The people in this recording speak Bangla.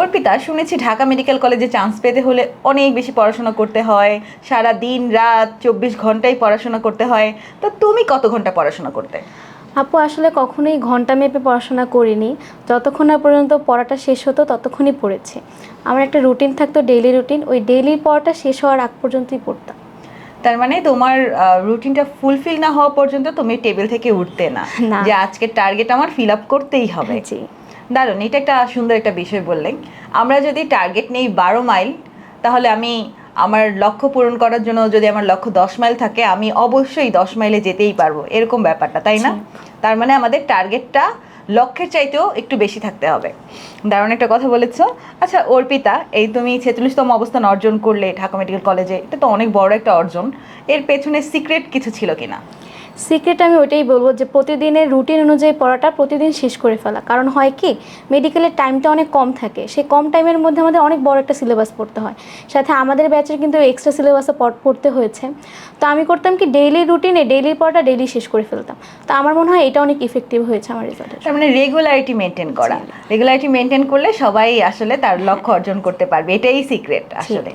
অর্পিতা, শুনেছি ঢাকা মেডিকেল কলেজে চান্স পেতে হলে অনেক বেশি পড়াশোনা করতে হয়, সারা দিন রাত 24 ঘন্টাই পড়াশোনা করতে হয়। তো তুমি কত ঘন্টা পড়াশোনা করতে? আপু আসলে কখনোই ঘন্টা মেপে পড়াশোনা করিনি। যতক্ষণ না পর্যন্ত পড়াটা শেষ হতো ততক্ষণই পড়েছি। আমার একটা রুটিন থাকতো, ডেইলি রুটিন। ওই ডেইলি পড়াটা শেষ হওয়ার আগ পর্যন্তই পড়তাম। তার মানে তোমার রুটিনটা ফুলফিল না হওয়া পর্যন্ত তুমি টেবিল থেকে উঠতে না, না। যে আজকের টার্গেট আমার ফিল আপ করতেই হবে। জি। দারুণ, এটা একটা সুন্দর একটা বিষয় বললেন। আমরা যদি টার্গেট নেই 12 মাইল, তাহলে আমি আমার লক্ষ্য পূরণ করার জন্য, যদি আমার লক্ষ্য 10 মাইল থাকে, আমি অবশ্যই 10 মাইলে যেতেই পারবো, এরকম ব্যাপারটা, তাই না? জি। তার মানে আমাদের টার্গেটটা লক্ষ্যের চাইতেও একটু বেশি থাকতে হবে। দারুণ একটা কথা বলেছ। আচ্ছা অর্পিতা, এই তুমি 46তম অবস্থান অর্জন করলে ঢাকা মেডিকেল কলেজে, এটা তো অনেক বড় একটা অর্জন। এর পেছনে সিক্রেট কিছু ছিল কিনা? সিক্রেট আমি ওইটাই বলবো যে প্রতিদিনের রুটিন অনুযায়ী পড়াটা প্রতিদিন শেষ করে ফেলা। কারণ হয় কি, মেডিকেলের টাইমটা অনেক কম থাকে, সেই কম টাইমের মধ্যে আমাদের অনেক বড় একটা সিলেবাস পড়তে হয়। সাথে আমাদের ব্যাচের কিন্তু এক্সট্রা সিলেবাসও পড়তে হয়েছে। তো আমি করতাম কি, ডেইলি রুটিনে ডেইলি পড়াটা ডেইলি শেষ করে ফেলতাম। তো আমার মনে হয় এটা অনেক ইফেক্টিভ হয়েছে আমার রেজাল্টের। তার মানে রেগুলারিটি মেনটেন করা। রেগুলারিটি মেনটেন করলে সবাই আসলে তার লক্ষ্য অর্জন করতে পারবে, এটাই সিক্রেট আসলে।